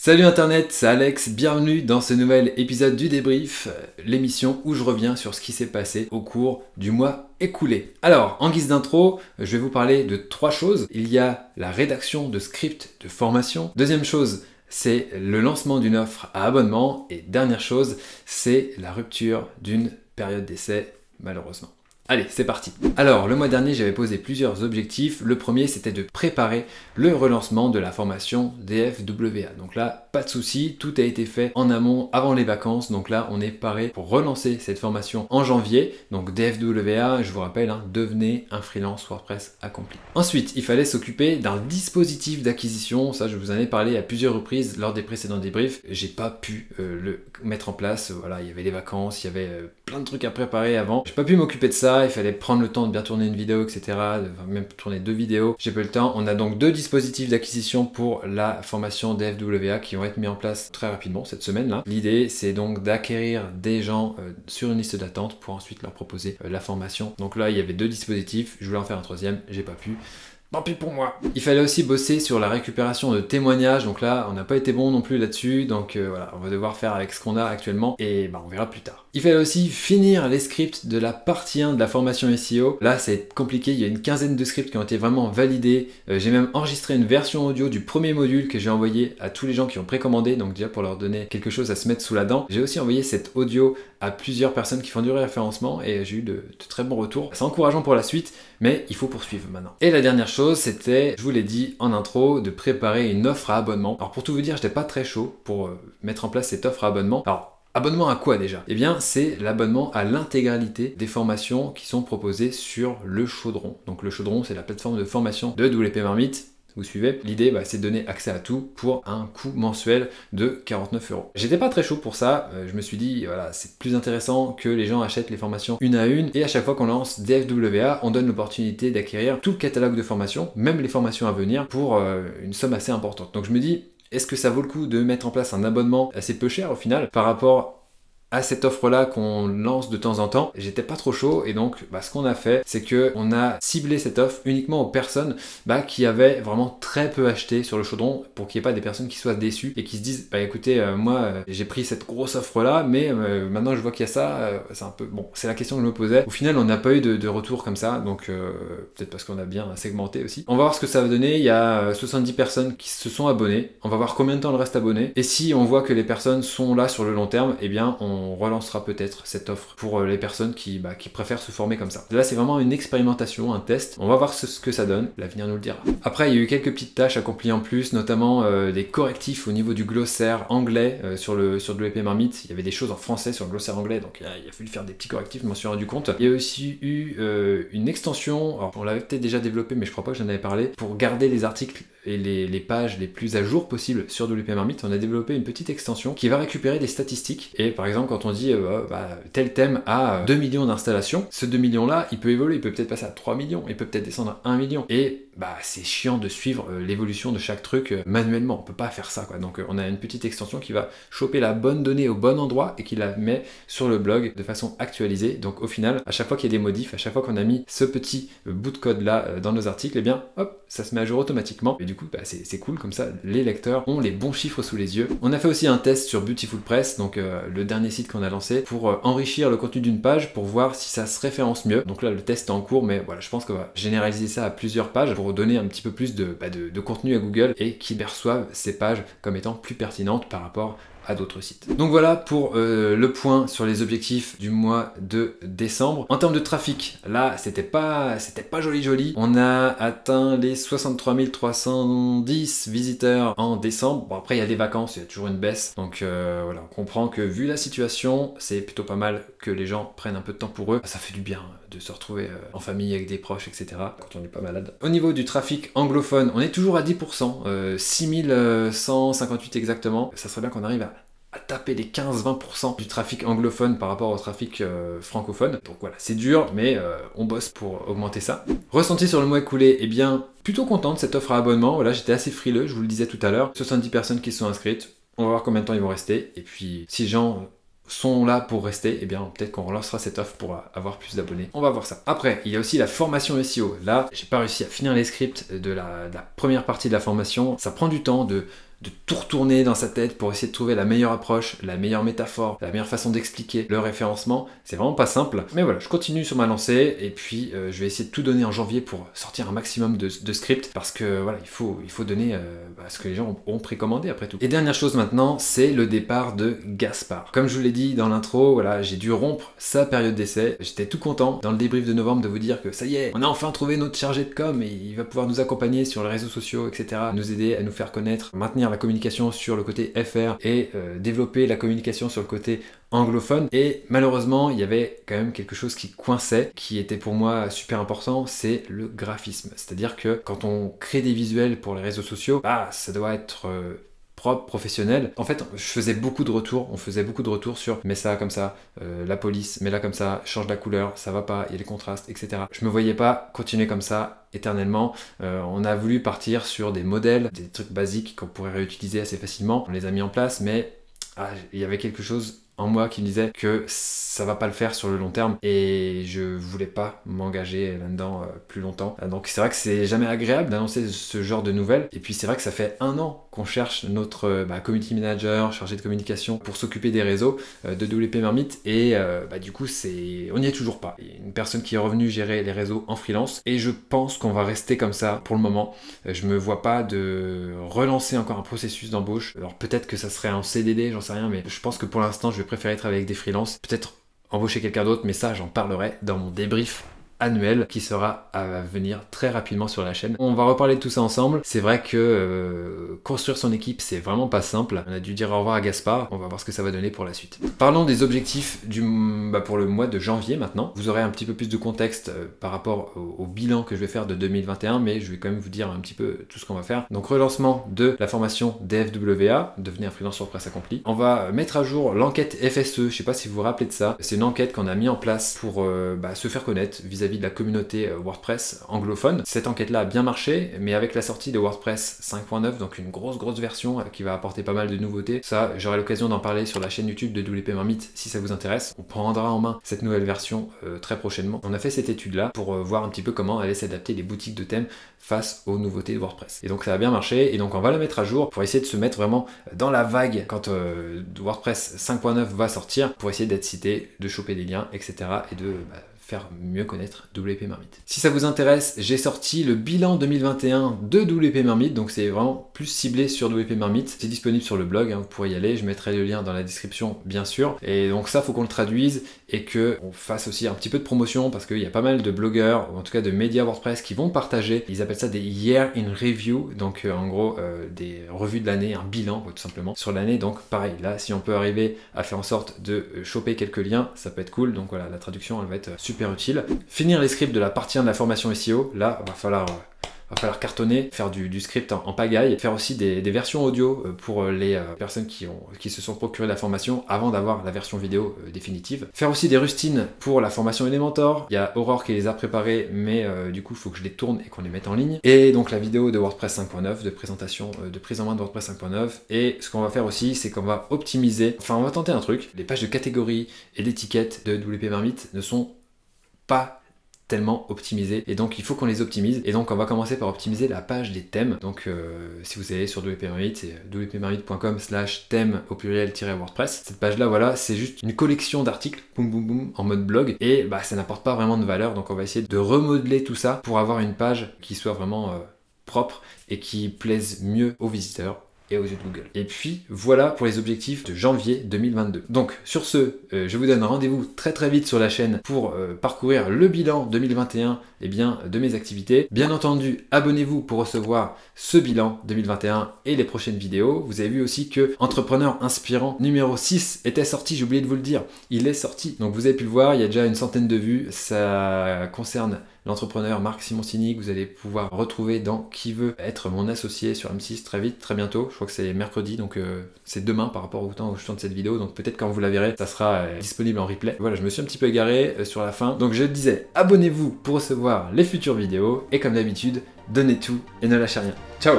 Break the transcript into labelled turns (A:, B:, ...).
A: Salut Internet, c'est Alex, bienvenue dans ce nouvel épisode du débrief, l'émission où je reviens sur ce qui s'est passé au cours du mois écoulé. Alors, en guise d'intro, je vais vous parler de trois choses. Il y a la rédaction de scripts de formation. Deuxième chose, c'est le lancement d'une offre à abonnement. Et dernière chose, c'est la rupture d'une période d'essai, malheureusement. Allez, c'est parti. Alors, le mois dernier, j'avais posé plusieurs objectifs. Le premier, c'était de préparer le relancement de la formation DFWA. Donc là, pas de souci, tout a été fait en amont, avant les vacances. Donc là, on est paré pour relancer cette formation en janvier. Donc DFWA, je vous rappelle, devenez un freelance WordPress accompli. Ensuite, il fallait s'occuper d'un dispositif d'acquisition. Ça, je vous en ai parlé à plusieurs reprises lors des précédents débriefs. J'ai pas pu le mettre en place. Voilà, il y avait les vacances, il y avait plein de trucs à préparer avant. J'ai pas pu m'occuper de ça. Il fallait prendre le temps de bien tourner une vidéo, etc. Même tourner 2 vidéos. J'ai pas eu le temps. On a donc 2 dispositifs d'acquisition pour la formation DFWA qui vont être mis en place très rapidement cette semaine-là. L'idée, c'est donc d'acquérir des gens sur une liste d'attente pour ensuite leur proposer la formation. Donc là, il y avait 2 dispositifs. Je voulais en faire un troisième. J'ai pas pu. Tant pis pour moi. Il fallait aussi bosser sur la récupération de témoignages, donc là on n'a pas été bon non plus là-dessus, donc voilà, on va devoir faire avec ce qu'on a actuellement et on verra plus tard. Il fallait aussi finir les scripts de la partie 1 de la formation SEO. Là c'est compliqué, il y a une quinzaine de scripts qui ont été vraiment validés. J'ai même enregistré une version audio du premier module que j'ai envoyé à tous les gens qui ont précommandé, donc déjà pour leur donner quelque chose à se mettre sous la dent. J'ai aussi envoyé cet audio à plusieurs personnes qui font du référencement et j'ai eu de très bons retours. C'est encourageant pour la suite, mais il faut poursuivre maintenant. Et la dernière chose, c'était, je vous l'ai dit en intro, de préparer une offre à abonnement. Alors pour tout vous dire, j'étais pas très chaud pour mettre en place cette offre à abonnement. Alors, abonnement à quoi déjà? Eh bien, c'est l'abonnement à l'intégralité des formations qui sont proposées sur le Chaudron. Donc le Chaudron, c'est la plateforme de formation de WP Marmite. Vous suivez? L'idée, c'est de donner accès à tout pour un coût mensuel de 49 €. J'étais pas très chaud pour ça, je me suis dit, voilà, c'est plus intéressant que les gens achètent les formations une à une, et à chaque fois qu'on lance DFWA, on donne l'opportunité d'acquérir tout le catalogue de formations, même les formations à venir, pour une somme assez importante. Donc je me dis, est-ce que ça vaut le coup de mettre en place un abonnement assez peu cher au final, par rapport à cette offre-là qu'on lance de temps en temps? J'étais pas trop chaud et donc ce qu'on a fait, c'est que on a ciblé cette offre uniquement aux personnes qui avaient vraiment très peu acheté sur le Chaudron, pour qu'il n'y ait pas des personnes qui soient déçues et qui se disent écoutez, moi j'ai pris cette grosse offre-là, mais maintenant je vois qu'il y a ça, c'est un peu... Bon, c'est la question que je me posais. Au final, on n'a pas eu de retour comme ça, donc peut-être parce qu'on a bien segmenté aussi. On va voir ce que ça va donner. Il y a 70 personnes qui se sont abonnées. On va voir combien de temps elles restent abonnées. Et si on voit que les personnes sont là sur le long terme, eh bien on relancera peut-être cette offre pour les personnes qui préfèrent se former comme ça. Là, c'est vraiment une expérimentation, un test. On va voir ce que ça donne. L'avenir nous le dira. Après, il y a eu quelques petites tâches accomplies en plus, notamment des correctifs au niveau du glossaire anglais sur WP Marmite. Il y avait des choses en français sur le glossaire anglais, donc il a fallu faire des petits correctifs, je m'en suis rendu compte. Il y a aussi eu une extension, alors on l'avait peut-être déjà développé, mais je crois pas que j'en avais parlé, pour garder les articles et les pages les plus à jour possibles sur WP Marmite. On a développé une petite extension qui va récupérer des statistiques, et par exemple quand on dit tel thème a 2 millions d'installations, ce 2 millions là il peut évoluer, il peut peut-être passer à 3 millions, il peut peut-être descendre à 1 million, et c'est chiant de suivre l'évolution de chaque truc manuellement, on peut pas faire ça quoi. Donc on a une petite extension qui va choper la bonne donnée au bon endroit et qui la met sur le blog de façon actualisée. Donc au final, à chaque fois qu'il y a des modifs, à chaque fois qu'on a mis ce petit bout de code là dans nos articles, et bien hop, ça se met à jour automatiquement, et du coup c'est cool, comme ça les lecteurs ont les bons chiffres sous les yeux. On a fait aussi un test sur Beautiful Press, donc le dernier site qu'on a lancé, pour enrichir le contenu d'une page pour voir si ça se référence mieux. Donc là le test est en cours, mais voilà, je pense qu'on va généraliser ça à plusieurs pages pour donner un petit peu plus de contenu à Google et qu'ils perçoivent ces pages comme étant plus pertinentes par rapport à d'autres sites. Donc voilà pour le point sur les objectifs du mois de décembre. En termes de trafic, là c'était pas joli. On a atteint les 63 310 visiteurs en décembre. Bon, après il y a des vacances, il y a toujours une baisse, donc voilà, on comprend que vu la situation, c'est plutôt pas mal que les gens prennent un peu de temps pour eux. Ça fait du bien de se retrouver en famille avec des proches, etc. quand on n'est pas malade. Au niveau du trafic anglophone, on est toujours à 10%, 6158 exactement. Ça serait bien qu'on arrive à taper les 15-20% du trafic anglophone par rapport au trafic francophone. Donc voilà, c'est dur, mais on bosse pour augmenter ça. Ressenti sur le mois écoulé, eh bien, plutôt content de cette offre à abonnement. Voilà, j'étais assez frileux, je vous le disais tout à l'heure. 70 personnes qui se sont inscrites. On va voir combien de temps ils vont rester. Et puis, si les gens sont là pour rester, eh bien peut-être qu'on relancera cette offre pour avoir plus d'abonnés. On va voir ça. Après, il y a aussi la formation SEO. Là, j'ai pas réussi à finir les scripts de la première partie de la formation. Ça prend du temps de de tout retourner dans sa tête pour essayer de trouver la meilleure approche, la meilleure métaphore, la meilleure façon d'expliquer le référencement. C'est vraiment pas simple. Mais voilà, je continue sur ma lancée et puis je vais essayer de tout donner en janvier pour sortir un maximum de scripts parce que voilà, il faut donner ce que les gens ont précommandé après tout. Et dernière chose maintenant, c'est le départ de Gaspard. Comme je vous l'ai dit dans l'intro, voilà, j'ai dû rompre sa période d'essai. J'étais tout content dans le débrief de novembre de vous dire que ça y est, on a enfin trouvé notre chargé de com et il va pouvoir nous accompagner sur les réseaux sociaux, etc. Nous aider à nous faire connaître, maintenir la communication sur le côté FR et développer la communication sur le côté anglophone. Et malheureusement, il y avait quand même quelque chose qui coinçait, qui était pour moi super important, c'est le graphisme. C'est-à-dire que quand on crée des visuels pour les réseaux sociaux, ça doit être propre, professionnel. En fait, je faisais beaucoup de retours, on faisait beaucoup de retours sur mets ça comme ça, la police, mets-la comme ça, change la couleur, ça va pas, il y a les contrastes, etc. Je me voyais pas continuer comme ça éternellement. On a voulu partir sur des modèles, des trucs basiques qu'on pourrait réutiliser assez facilement. On les a mis en place, mais il y avait quelque chose en moi qui me disait que ça va pas le faire sur le long terme et je voulais pas m'engager là-dedans plus longtemps. Donc c'est vrai que c'est jamais agréable d'annoncer ce genre de nouvelles et puis c'est vrai que ça fait 1 an qu'on cherche notre community manager, chargé de communication pour s'occuper des réseaux de WP Marmite et du coup on n'y est toujours pas. Il y a une personne qui est revenue gérer les réseaux en freelance et je pense qu'on va rester comme ça pour le moment. Je me vois pas de relancer encore un processus d'embauche. Alors peut-être que ça serait un CDD, j'en sais rien, mais je pense que pour l'instant je vais préférer travailler avec des freelances, peut-être embaucher quelqu'un d'autre, mais ça j'en parlerai dans mon débrief annuel qui sera à venir très rapidement sur la chaîne. On va reparler de tout ça ensemble. C'est vrai que construire son équipe c'est vraiment pas simple. On a dû dire au revoir à Gaspard, on va voir ce que ça va donner pour la suite. Parlons des objectifs pour le mois de janvier maintenant. Vous aurez un petit peu plus de contexte par rapport au bilan que je vais faire de 2021, mais je vais quand même vous dire un petit peu tout ce qu'on va faire. Donc relancement de la formation DFWA, devenir freelance WordPress accompli. On va mettre à jour l'enquête FSE, je sais pas si vous vous rappelez de ça. C'est une enquête qu'on a mis en place pour se faire connaître vis-à-vis de la communauté WordPress anglophone. Cette enquête-là a bien marché, mais avec la sortie de WordPress 5.9, donc une grosse version qui va apporter pas mal de nouveautés, ça j'aurai l'occasion d'en parler sur la chaîne YouTube de WP Marmite si ça vous intéresse. On prendra en main cette nouvelle version très prochainement. On a fait cette étude-là pour voir un petit peu comment allaient s'adapter les boutiques de thèmes face aux nouveautés de WordPress. Et donc ça a bien marché, et donc on va la mettre à jour pour essayer de se mettre vraiment dans la vague quand WordPress 5.9 va sortir, pour essayer d'être cité, de choper des liens, etc. et de faire mieux connaître WP Marmite. Si ça vous intéresse, j'ai sorti le bilan 2021 de WP Marmite, donc c'est vraiment plus ciblé sur WP Marmite. C'est disponible sur le blog, vous pourrez y aller, je mettrai le lien dans la description bien sûr. Et donc ça, faut qu'on le traduise et qu'on fasse aussi un petit peu de promotion parce qu'il y a pas mal de blogueurs, ou en tout cas de médias WordPress qui vont partager, ils appellent ça des Year in Review, donc en gros des revues de l'année, un bilan tout simplement sur l'année. Donc pareil, là si on peut arriver à faire en sorte de choper quelques liens, ça peut être cool. Donc voilà, la traduction elle va être super utile. Finir les scripts de la partie 1 de la formation SEO, là va falloir cartonner, faire du script en pagaille, faire aussi des versions audio pour les personnes qui se sont procuré la formation avant d'avoir la version vidéo définitive. Faire aussi des rustines pour la formation Elementor. Il y a Aurore qui les a préparées, mais du coup il faut que je les tourne et qu'on les mette en ligne. Et donc la vidéo de WordPress 5.9, de présentation, de prise en main de WordPress 5.9. Et ce qu'on va faire aussi, c'est qu'on va optimiser, on va tenter un truc. Les pages de catégories et d'étiquettes de WP Marmite ne sont pas tellement optimisées et donc il faut qu'on les optimise et donc on va commencer par optimiser la page des thèmes. Donc si vous allez sur WP Marmite, c'est wpmarmite.com/thème au pluriel-WordPress. Cette page là, voilà, c'est juste une collection d'articles boum boum boum en mode blog et ça n'apporte pas vraiment de valeur, donc on va essayer de remodeler tout ça pour avoir une page qui soit vraiment propre et qui plaise mieux aux visiteurs et aux yeux de Google. Et puis voilà pour les objectifs de janvier 2022. Donc sur ce, je vous donne rendez-vous très vite sur la chaîne pour parcourir le bilan 2021 de mes activités. Bien entendu, abonnez-vous pour recevoir ce bilan 2021 et les prochaines vidéos. Vous avez vu aussi que Entrepreneur Inspirant numéro 6 était sorti, j'ai oublié de vous le dire. Il est sorti. Donc vous avez pu le voir, il y a déjà une centaine de vues. Ça concerne l'entrepreneur Marc Simoncini que vous allez pouvoir retrouver dans Qui veut être mon associé sur M6 très vite, très bientôt. Je crois que c'est mercredi, donc c'est demain par rapport au temps où je tourne cette vidéo. Donc peut-être quand vous la verrez, ça sera disponible en replay. Voilà, je me suis un petit peu égaré sur la fin. Donc je disais, abonnez-vous pour recevoir les futures vidéos. Et comme d'habitude, donnez tout et ne lâchez rien. Ciao!